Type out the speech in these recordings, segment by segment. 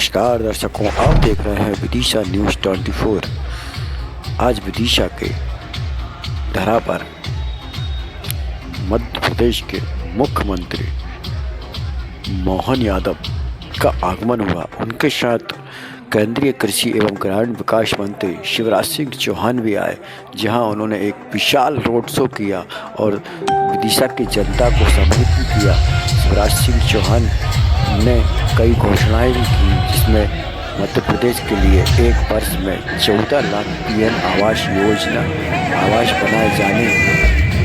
नमस्कार दर्शकों, आप देख रहे हैं विदिशा न्यूज़ 24। आज विदिशा के धरा पर मध्य प्रदेश के मुख्यमंत्री मोहन यादव का आगमन हुआ। उनके साथ केंद्रीय कृषि एवं ग्रामीण विकास मंत्री शिवराज सिंह चौहान भी आए, जहां उन्होंने एक विशाल रोड शो किया और विदिशा की जनता को संबोधित किया। शिवराज सिंह चौहान ने कई घोषणाएं भी की, जिसमें मध्य प्रदेश के लिए एक वर्ष में 14 लाख पीएम आवास योजना आवास बनाए जाने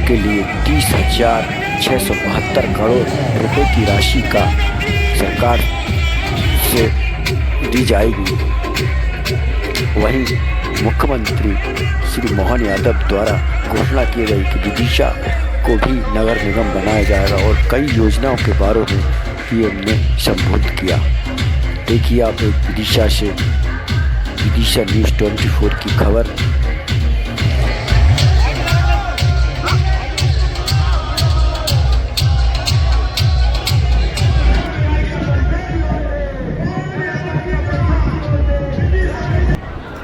के लिए 30,672 करोड़ रुपए की राशि का सरकार से दी जाएगी। वहीं मुख्यमंत्री श्री मोहन यादव द्वारा घोषणा की गई कि विदिशा को भी नगर निगम बनाया जाएगा और कई योजनाओं के बारे में पीएम ने संबोधित किया। देखिए आप एक विदिशा से विदिशा न्यूज़ 24 की खबर।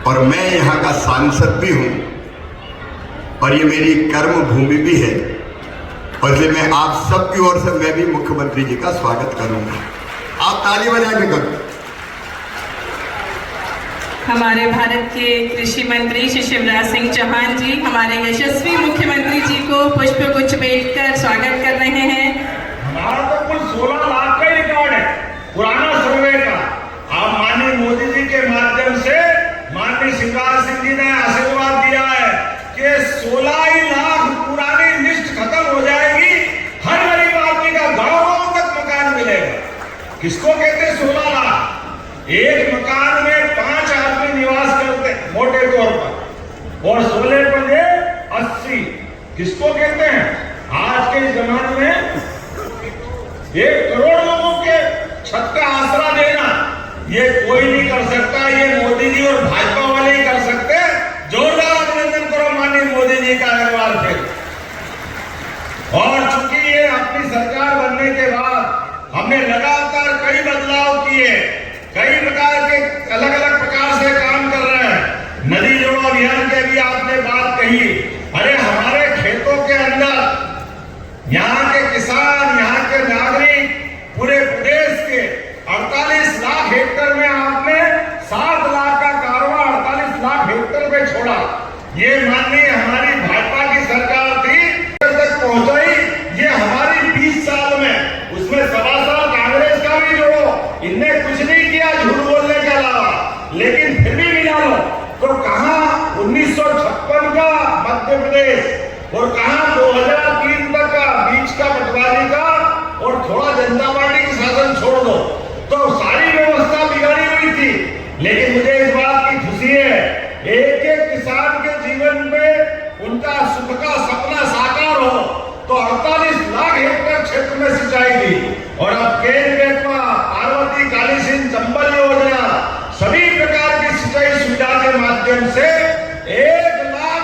और मैं यहाँ का सांसद भी हूँ और ये मेरी कर्म भूमि भी है, और इसलिए मैं आप सबकी ओर से मैं भी मुख्यमंत्री जी का स्वागत करूंगा। आप ताली बजा के करो। हमारे भारत के कृषि मंत्री श्री शिवराज सिंह चौहान जी हमारे यशस्वी मुख्यमंत्री जी को पुष्प गुच्छ भेंट कर स्वागत कर रहे हैं। हमारा तो कुल 16 लाख का रिकॉर्ड है पुराना सर्वे का। आप माननीय मोदी जी के माध्यम से माननीय शिवराज सिंह जी ने आशीर्वाद दिया है कि 16 ही लाख पुरानी लिस्ट खत्म हो जाएगी। हर गरीब आदमी का गांव तक मकान मिलेगा। किसको कहते हैं 16 लाख? एक मकान में 5 आदमी निवास करते मोटे तौर पर, और 16 पंजे 80। किसको कहते हैं? आज के जमाने में 1 करोड़ लोगों के छत का आसरा देना ये कोई नहीं कर सकता, ये मोदी जी और भाजपा वाले ही कर सकते हैं। जोरदार अभिनंदन करो माननीय मोदी जी का एक बार फिर। और चूंकि ये अपनी सरकार बनने के बाद हमने लगातार कई बदलाव किए, कई प्रकार के अलग अलग प्रकार से काम कर रहे हैं। नदी जोड़ो अभियान के भी आपने बात कही। अरे हमारे खेतों के अंदर यहाँ के किसान, यहाँ के नागरिक, पूरे प्रदेश के 48 लाख हेक्टेयर में आपने 7 लाख का कारोबार 48 लाख हेक्टेयर पे छोड़ा। ये माननीय हमारी भाजपा की सरकार थी तक पहुंचाई। ये हमारी 20 साल में, उसमें 7 साल कांग्रेस का भी जोड़ो, इनने कुछ नहीं किया झूठ बोलने के अलावा। लेकिन फिर भी मिला लो तो कहां 1956 का मध्य प्रदेश और कहां 2003 तक का बीच का पटवारी का, और थोड़ा जनता पार्टी की शासन छोड़ दो तो सारी व्यवस्था बिगाड़ी हुई थी। लेकिन मुझे इस बात की खुशी है, एक एक किसान के जीवन में उनका सुख का सपना साकार हो तो 48 लाख हेक्टेयर क्षेत्र में सिंचाई दी। और अब केंद्र पार्वती काली सिंह चंबल योजना, सभी प्रकार की सिंचाई सुविधा के माध्यम से 1 लाख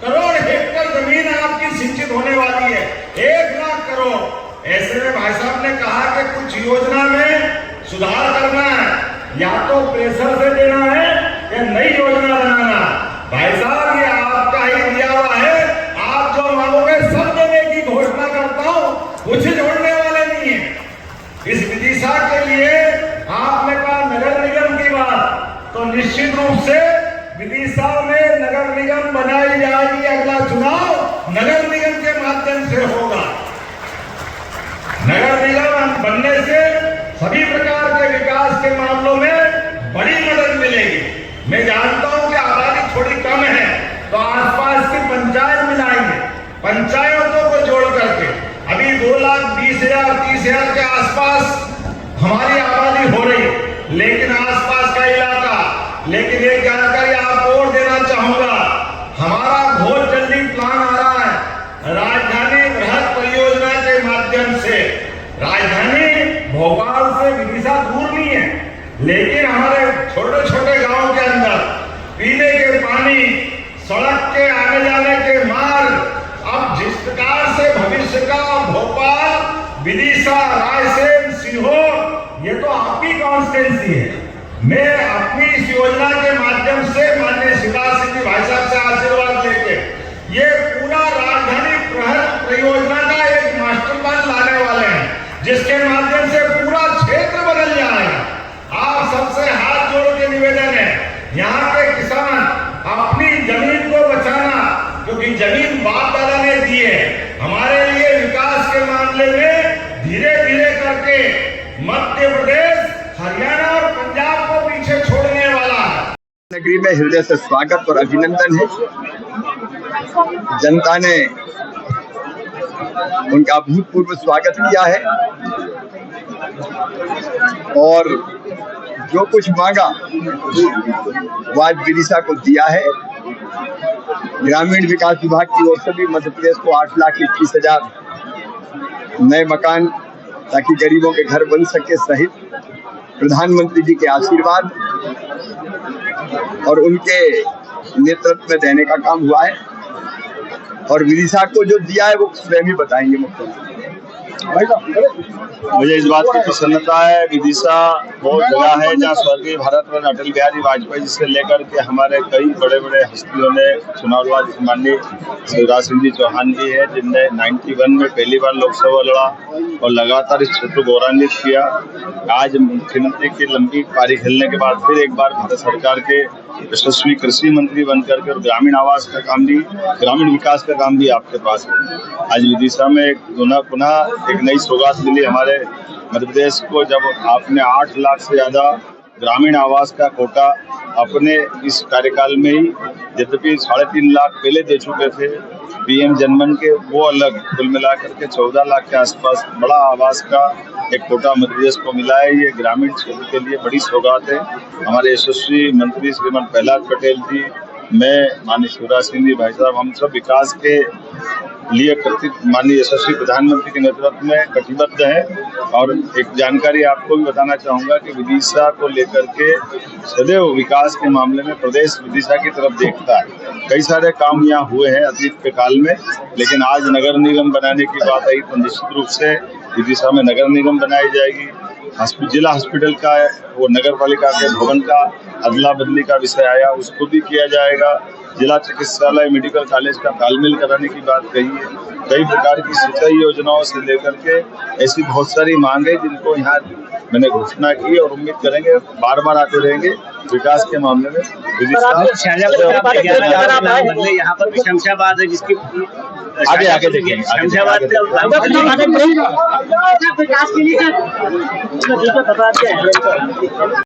करोड़ हेक्टेयर जमीन आपकी सिंचित होने वाली है। 1 लाख करोड़। ऐसे में भाई साहब ने कहा कि कुछ योजना में सुधार करना है, या तो प्रेशर से देना है या नई योजना बनाना। भाई साहब ये आपका ही दिया हुआ है, आप जो मांगोगे सब देने की घोषणा करता हूं, कुछ जोड़ने वाले नहीं है। इस विदिशा के लिए आपने कहा नगर निगम की बात, तो निश्चित रूप से विदिशा में नगर निगम बनाई जाएगी। अगला चुनाव नगर निगम के माध्यम से होगा। नगर निगम बनने से सभी प्रकार के विकास के मामलों में बड़ी मदद मिलेगी। मैं जानता हूं कि आबादी थोड़ी कम है, तो आसपास की पंचायत मिलाएंगे, पंचायतों को जोड़ करके। अभी 2,20,000 30,000 के आसपास हमारी आबादी हो रही, लेकिन आसपास का इलाका। लेकिन एक जानकारी आपको और देना चाहूंगा, हमारा बहुत जल्दी प्लान आ रहा है राजधानी बृहद परियोजना के माध्यम से। राजधानी भोपाल से विदिशा दूर नहीं है, लेकिन हमारे छोटे छोटे गांव के अंदर पीने के पानी, सड़क के आने जाने के मार्ग, अब जिस प्रकार से भविष्य का भोपाल, विदिशा, रायसेन, सीहोर, ये तो आपकी कॉन्स्टिट्यूंसी है। मैं अपनी इस योजना के माध्यम से माननीय शिवराज सिंह जी भाई साहब से आशीर्वाद लेके ये पूरा राजधानी परियोजना का एक मास्टर प्लान लाने वाले हैं, जिसके माध्यम से पूरा क्षेत्र बदल जाएगा। आप सबसे हाथ जोड़ के निवेदन है, यहाँ के किसान अपनी जमीन को बचाना, क्योंकि जमीन बाप दादा ने दी है। हमारे लिए विकास के मामले में धीरे धीरे करके मध्य प्रदेश, हरियाणा और पंजाब को पीछे छोड़ने वाला है। नगरी में हृदय से स्वागत और अभिनंदन है। जनता ने उनका अभूतपूर्व स्वागत किया है और जो कुछ मांगा वो आज विदिशा को दिया है। ग्रामीण विकास विभाग की ओर से भी मध्य प्रदेश को 8,21,000 नए मकान, ताकि गरीबों के घर बन सके, सहित प्रधानमंत्री जी के आशीर्वाद और उनके नेतृत्व में देने का काम हुआ है। और विदिशा को जो दिया है वो स्वयं ही बताएंगे मुख्यमंत्री। मुझे इस बात की प्रसन्नता है, विदिशा वो जगह है जहाँ स्वर्गीय भारत रत्न अटल बिहारी वाजपेयी जी से लेकर के हमारे कई बड़े बड़े हस्तियों ने चुनाव लड़ा। माननीय शिवराज सिंह जी चौहान जी है, जिनने 91 में पहली बार लोकसभा लड़ा और लगातार इस क्षेत्र को गौरवान्वित किया। आज मुख्यमंत्री की लंबी पारी खेलने के बाद फिर एक बार भारत सरकार के यशस्वी कृषि मंत्री बनकर के और ग्रामीण आवास का काम भी, ग्रामीण विकास का काम भी आपके पास है। आज विदिशा में पुनः एक नई सौगात मिली हमारे मध्य प्रदेश को, जब आपने 8 लाख से ज्यादा ग्रामीण आवास का कोटा अपने इस कार्यकाल में ही, यद्यपि 3.5 लाख पहले दे चुके थे पीएम जनमन के, वो अलग, कुल मिलाकर के 14 लाख के आसपास बड़ा आवास का एक कोटा मध्य प्रदेश को मिला है। ये ग्रामीण क्षेत्र के लिए बड़ी सौगात है। हमारे यशस्वी मंत्री श्रीमान प्रहलाद पटेल जी, मैं, माननीय शिवराज सिंह जी भाई साहब, हम सब विकास के लिए माननीय यशस्वी प्रधानमंत्री के नेतृत्व में कटिबद्ध है। और एक जानकारी आपको भी बताना चाहूंगा कि विदिशा को लेकर के सदैव विकास के मामले में प्रदेश विदिशा की तरफ देखता है। कई सारे काम यहाँ हुए हैं अतीत के काल में, लेकिन आज नगर निगम बनाने की बात आई तो निश्चित रूप से विदिशा में नगर निगम बनाई जाएगी। जिला हॉस्पिटल का वो नगर पालिका के भवन का अदला बदली का विषय आया, उसको भी किया जाएगा। जिला चिकित्सालय मेडिकल कॉलेज का तालमेल कराने की बात कही है। कई प्रकार की सिंचाई योजनाओं से लेकर के ऐसी बहुत सारी मांग है जिनको यहाँ मैंने घोषणा की और उम्मीद करेंगे बार बार आते रहेंगे विकास के मामले में। यहाँ पर शमशाबाद है, जिसकी आगे देखिए शमशाबाद विकास के लिए